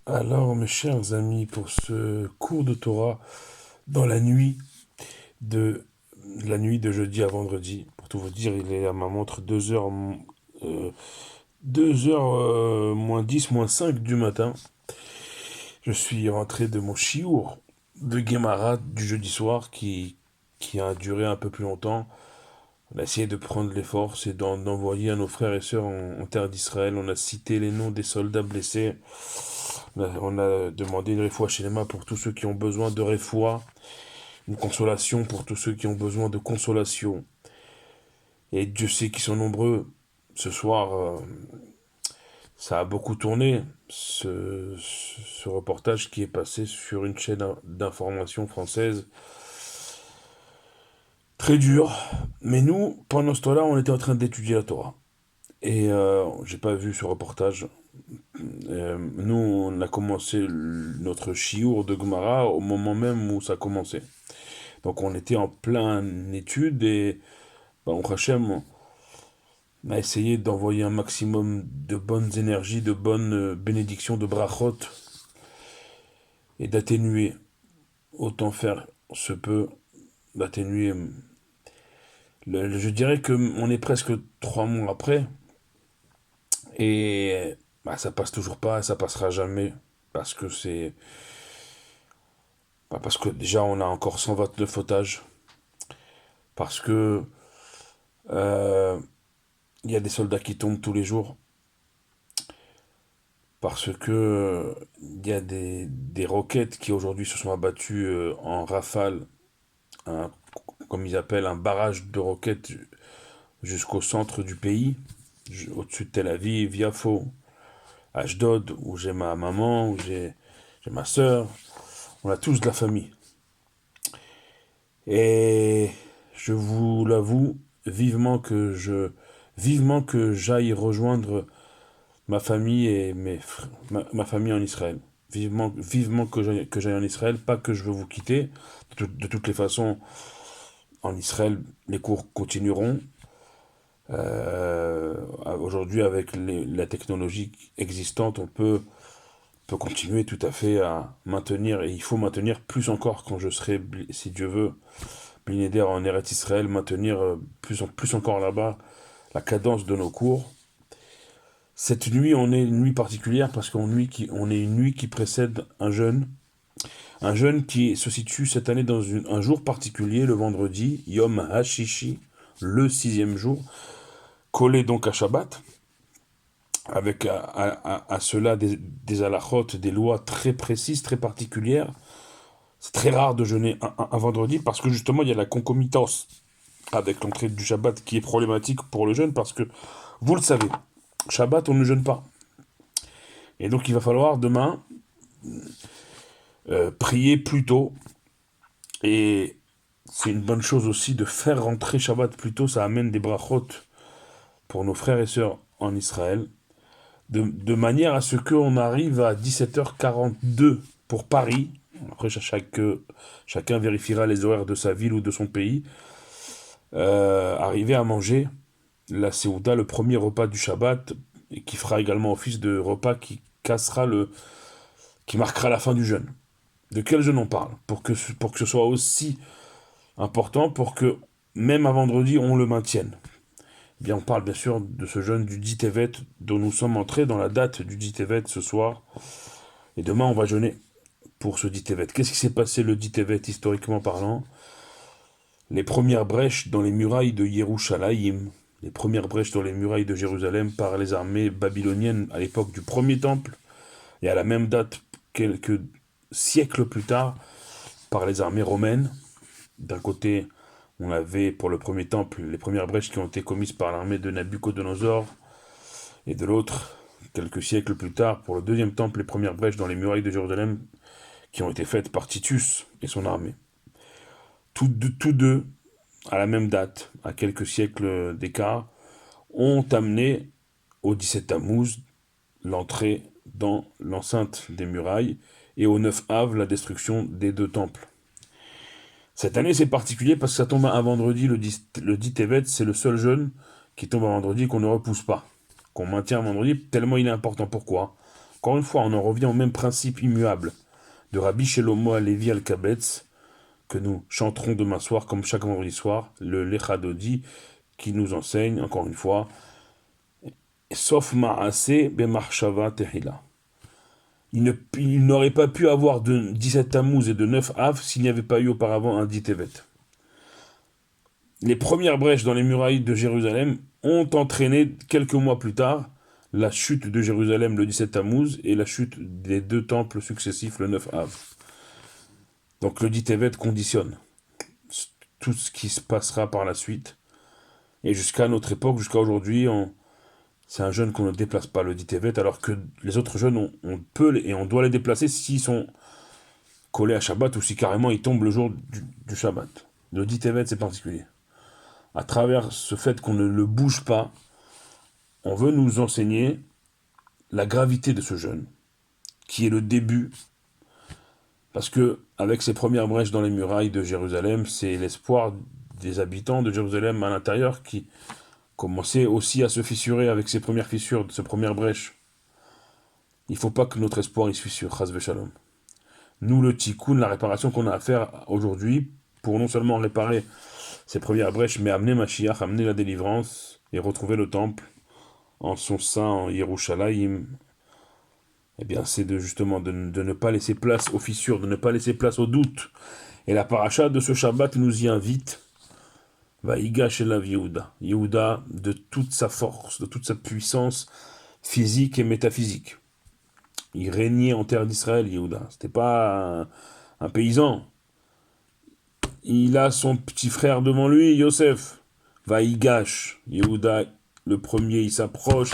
Alors, mes chers amis, pour ce cours de Torah dans de la nuit de jeudi à vendredi, pour tout vous dire, il est à ma montre 2 heures moins 10 moins 5 du matin. Je suis rentré de mon chiour de Guémara du jeudi soir qui a duré un peu plus longtemps. On a essayé de prendre l'effort, c'est d'envoyer à nos frères et sœurs en terre d'Israël. On a cité les noms des soldats blessés. On a demandé une réfoua shlema pour tous ceux qui ont besoin de réfoua, une consolation pour tous ceux qui ont besoin de consolation. Et Dieu sait qu'ils sont nombreux. Ce soir, ça a beaucoup tourné, ce reportage qui est passé sur une chaîne d'information française. Très dur. Mais nous, pendant ce temps-là, on était en train d'étudier la Torah. Et j'ai pas vu ce reportage. Nous, on a commencé notre chiour de Gemara au moment même où ça commençait. Donc on était en pleine étude et au Hachem, on a essayé d'envoyer un maximum de bonnes énergies, de bonnes bénédictions, de brachot et d'atténuer, autant faire se peut, d'atténuer. Je dirais que on est presque 3 mois après et ça passe toujours pas, ça passera jamais parce que parce que déjà on a encore 129 otages, parce que euh, il y a des soldats qui tombent tous les jours, parce que il y a des roquettes qui aujourd'hui se sont abattues en rafale, un- comme ils appellent un barrage de roquettes jusqu'au centre du pays, au-dessus de Tel Aviv, Yafo, Ashdod, où j'ai ma maman, où j'ai ma sœur, on a tous de la famille. Et je vous l'avoue vivement vivement que j'aille rejoindre ma famille et ma famille en Israël. Vivement que j'aille en Israël, pas que je veux vous quitter. De toutes les façons, en Israël, les cours continueront. Aujourd'hui, avec la technologie existante, peut continuer tout à fait à maintenir, et il faut maintenir plus encore quand je serai, si Dieu veut, Blinéder en Eretz Israël, maintenir plus encore là-bas la cadence de nos cours. Cette nuit, on est une nuit particulière parce on est une nuit qui précède un jeûne. Un jeûne qui se situe cette année dans un jour particulier, le vendredi, Yom HaShishi, le sixième jour, collé donc à Shabbat, avec à cela des halachot, des lois très précises, très particulières. C'est très rare de jeûner un vendredi parce que justement il y a la concomitance avec l'entrée du Shabbat qui est problématique pour le jeûne parce que, vous le savez, Shabbat on ne jeûne pas. Et donc il va falloir demain prier plus tôt. Et c'est une bonne chose aussi de faire rentrer Shabbat plus tôt, ça amène des brachot pour nos frères et sœurs en Israël, de manière à ce qu'on arrive à 17h42 pour Paris. Après, chacun vérifiera les horaires de sa ville ou de son pays. Arriver à manger la Séouda, le premier repas du Shabbat, et qui fera également office de repas qui marquera la fin du jeûne. De quel jeûne on parle pour que ce soit aussi important, pour que même à vendredi, on le maintienne. Eh bien, on parle bien sûr de ce jeûne du 10 Tevet, dont nous sommes entrés dans la date du 10 Tevet ce soir. Et demain, on va jeûner pour ce 10 Tevet. Qu'est-ce qui s'est passé le 10 Tevet, historiquement parlant? Les premières brèches dans les murailles de Yerushalayim, les premières brèches dans les murailles de Jérusalem par les armées babyloniennes à l'époque du premier temple, et à la même date, quelques siècles plus tard, par les armées romaines. D'un côté, on avait pour le premier temple les premières brèches qui ont été commises par l'armée de Nabucodonosor, et de l'autre, quelques siècles plus tard, pour le deuxième temple, les premières brèches dans les murailles de Jérusalem qui ont été faites par Titus et son armée. Tous deux, à la même date, à quelques siècles d'écart, ont amené au 17 Tammuz l'entrée dans l'enceinte des murailles et au 9 Av la destruction des deux temples. Cette année c'est particulier parce que ça tombe un vendredi, le 10 Tevet, c'est le seul jeûne qui tombe un vendredi qu'on ne repousse pas, qu'on maintient un vendredi tellement il est important. Pourquoi? Encore une fois, on en revient au même principe immuable de Rabbi Shelomo Alevi Al-Kabetz, que nous chanterons demain soir, comme chaque vendredi soir, le Lechadodi, qui nous enseigne, encore une fois, sauf Ma'ase Bemarshava Tehila. Il n'aurait pas pu avoir de 17 Tammuz et de 9 Av s'il n'y avait pas eu auparavant un dit Tevet. Les premières brèches dans les murailles de Jérusalem ont entraîné quelques mois plus tard la chute de Jérusalem le 17 Tammuz et la chute des deux temples successifs le 9 Av. Donc le dit Tevet conditionne tout ce qui se passera par la suite. Et jusqu'à notre époque, jusqu'à aujourd'hui, c'est un jeûne qu'on ne déplace pas, le dit Tevet, alors que les autres jeûnes, on peut et on doit les déplacer s'ils sont collés à Shabbat ou si carrément ils tombent le jour du Shabbat. Le dit Tevet, c'est particulier. À travers ce fait qu'on ne le bouge pas, on veut nous enseigner la gravité de ce jeûne, qui est le début, parce que avec ces premières brèches dans les murailles de Jérusalem, c'est l'espoir des habitants de Jérusalem à l'intérieur qui commençait aussi à se fissurer avec ses premières fissures, ses premières brèches. Il ne faut pas que notre espoir il se fissure, chas v'shalom. Nous, le tikkun, la réparation qu'on a à faire aujourd'hui, pour non seulement réparer ces premières brèches, mais amener Mashiach, amener la délivrance, et retrouver le temple en son sein, en Yerushalayim, eh bien, c'est justement de ne pas laisser place aux fissures, de ne pas laisser place aux doutes. Et la paracha de ce Shabbat nous y invite. Vaïgash elav Yehuda. Yehuda, de toute sa force, de toute sa puissance physique et métaphysique. Il régnait en terre d'Israël, Yehuda. C'était pas un paysan. Il a son petit frère devant lui, Yosef. Vaïgash. Yehuda, le premier, il s'approche.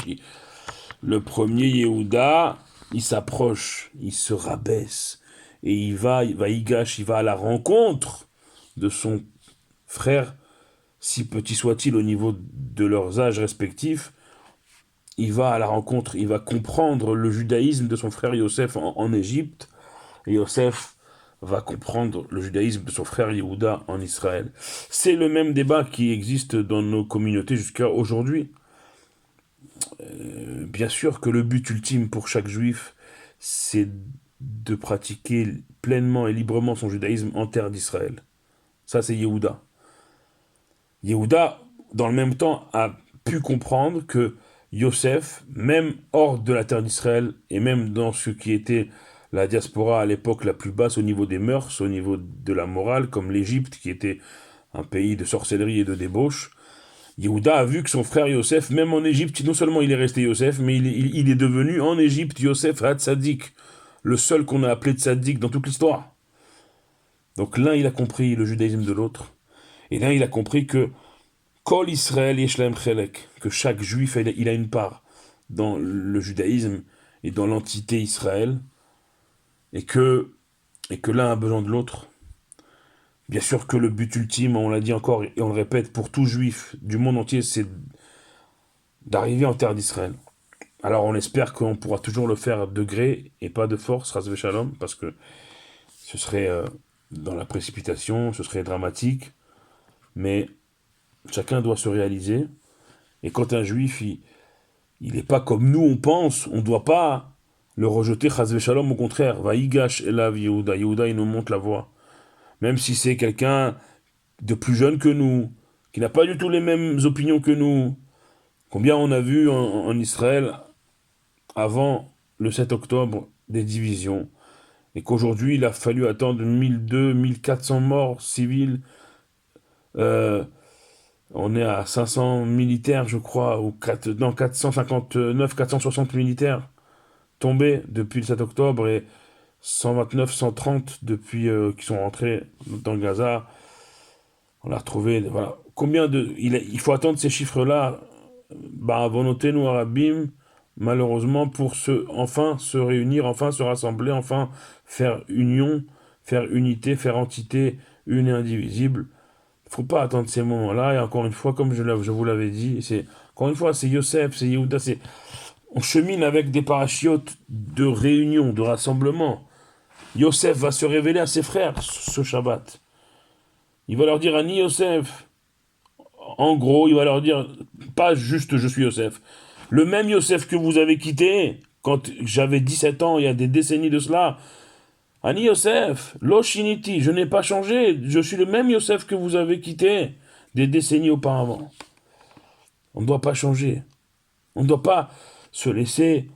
Le premier Yehuda, il s'approche, il se rabaisse. Et il va à la rencontre de son frère, si petit soit-il au niveau de leurs âges respectifs. Il va à la rencontre, il va comprendre le judaïsme de son frère Yosef en Égypte. Et Yosef va comprendre le judaïsme de son frère Yehuda en Israël. C'est le même débat qui existe dans nos communautés jusqu'à aujourd'hui. Bien sûr que le but ultime pour chaque juif, c'est de pratiquer pleinement et librement son judaïsme en terre d'Israël. Ça, c'est Yehuda. Yehuda, dans le même temps, a pu comprendre que Yosef, même hors de la terre d'Israël, et même dans ce qui était la diaspora à l'époque la plus basse au niveau des mœurs, au niveau de la morale, comme l'Égypte, qui était un pays de sorcellerie et de débauche, Yehuda a vu que son frère Yosef, même en Égypte, non seulement il est resté Yosef, mais il est devenu en Égypte Yosef Hatzadik, le seul qu'on a appelé Tzadik dans toute l'histoire. Donc l'un il a compris le judaïsme de l'autre, et l'un il a compris que Kol Israël Yeshlaem Chelek, que chaque juif il a une part dans le judaïsme et dans l'entité Israël, et que l'un a besoin de l'autre. Bien sûr que le but ultime, on l'a dit encore et on le répète, pour tout juif du monde entier, c'est d'arriver en terre d'Israël. Alors on espère qu'on pourra toujours le faire de gré et pas de force, ras v'shalom, parce que ce serait dans la précipitation, ce serait dramatique, mais chacun doit se réaliser, et quand un juif, il n'est pas comme nous on pense, on ne doit pas le rejeter, ras v'shalom, au contraire, vaïgash elav Yehuda, Yehuda il nous montre la voie. Même si c'est quelqu'un de plus jeune que nous, qui n'a pas du tout les mêmes opinions que nous. Combien on a vu en Israël, avant le 7 octobre, des divisions, et qu'aujourd'hui il a fallu attendre 1200, 1400 morts civils. On est à 500 militaires, je crois, ou 459, 460 militaires tombés depuis le 7 octobre, et 129, 130 depuis qu'ils sont rentrés dans Gaza. On l'a retrouvé, voilà. Il faut attendre ces chiffres-là, volonté nous arabim, malheureusement, pour enfin se réunir, enfin se rassembler, enfin faire union, faire unité, faire entité une et indivisible. Il ne faut pas attendre ces moments-là, et encore une fois, comme je vous l'avais dit, encore une fois, c'est Yosef, c'est Yehuda, on chemine avec des parachiotes de réunion, de rassemblement. Yosef va se révéler à ses frères ce Shabbat. Il va leur dire Ani Yosef. En gros, il va leur dire, pas juste je suis Yosef. Le même Yosef que vous avez quitté, quand j'avais 17 ans, il y a des décennies de cela. Ani Yosef, Lo Shiniti, je n'ai pas changé, je suis le même Yosef que vous avez quitté des décennies auparavant. On ne doit pas changer. On ne doit pas se laisser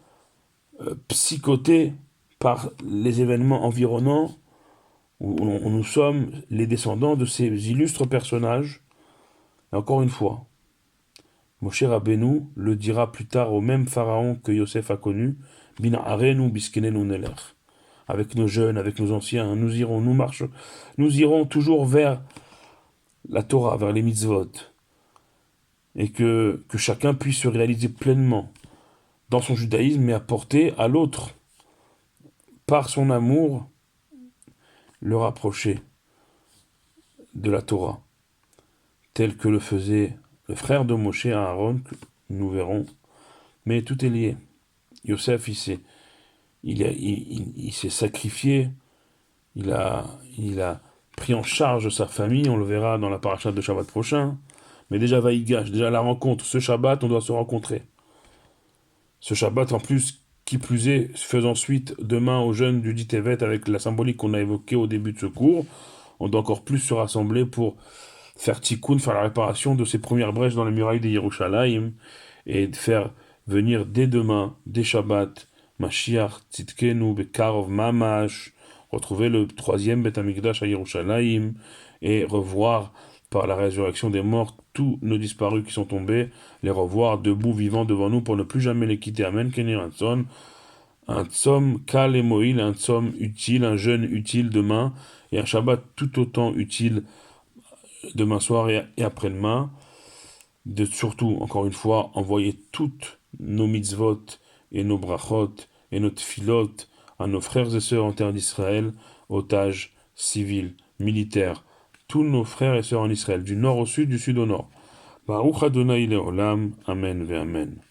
psychoter par les événements environnants où nous sommes les descendants de ces illustres personnages. Et encore une fois, Moshe Rabbeinu le dira plus tard au même pharaon que Yosef a connu, Bina arenu biskenenu neler. Avec nos jeunes, avec nos anciens, nous irons toujours vers la Torah, vers les mitzvot, et que chacun puisse se réaliser pleinement dans son judaïsme et apporter à l'autre, par son amour, le rapprocher de la Torah, tel que le faisait le frère de Moshe, Aaron, que nous verrons. Mais tout est lié. Yosef, il s'est sacrifié, il a pris en charge sa famille, on le verra dans la paracha de Shabbat prochain. Mais déjà Vaïgash, déjà la rencontre, ce Shabbat, on doit se rencontrer. Ce Shabbat, en plus, qui plus est, faisant suite demain aux jeunes du dit Tevet avec la symbolique qu'on a évoquée au début de ce cours, on doit encore plus se rassembler pour faire tikkun, faire la réparation de ces premières brèches dans les murailles de Yerushalayim, et de faire venir dès demain, dès Shabbat, Mashiach, Tzidkenu, Bekarov, Mamash, retrouver le troisième Beth Amikdash à Yerushalayim, et revoir par la résurrection des morts tous nos disparus qui sont tombés, les revoir debout, vivants devant nous pour ne plus jamais les quitter. Amen. Kenir Hanson. Un tzom kal et moïl, un tzom utile, un jeûne utile demain, et un Shabbat tout autant utile demain soir et après-demain. De surtout, encore une fois, envoyer toutes nos mitzvot et nos brachot et nos tfilot à nos frères et sœurs en terre d'Israël, otages, civils, militaires, tous nos frères et sœurs en Israël, du nord au sud, du sud au nord. Baruch Adonai Leolam, Amen ve Amen.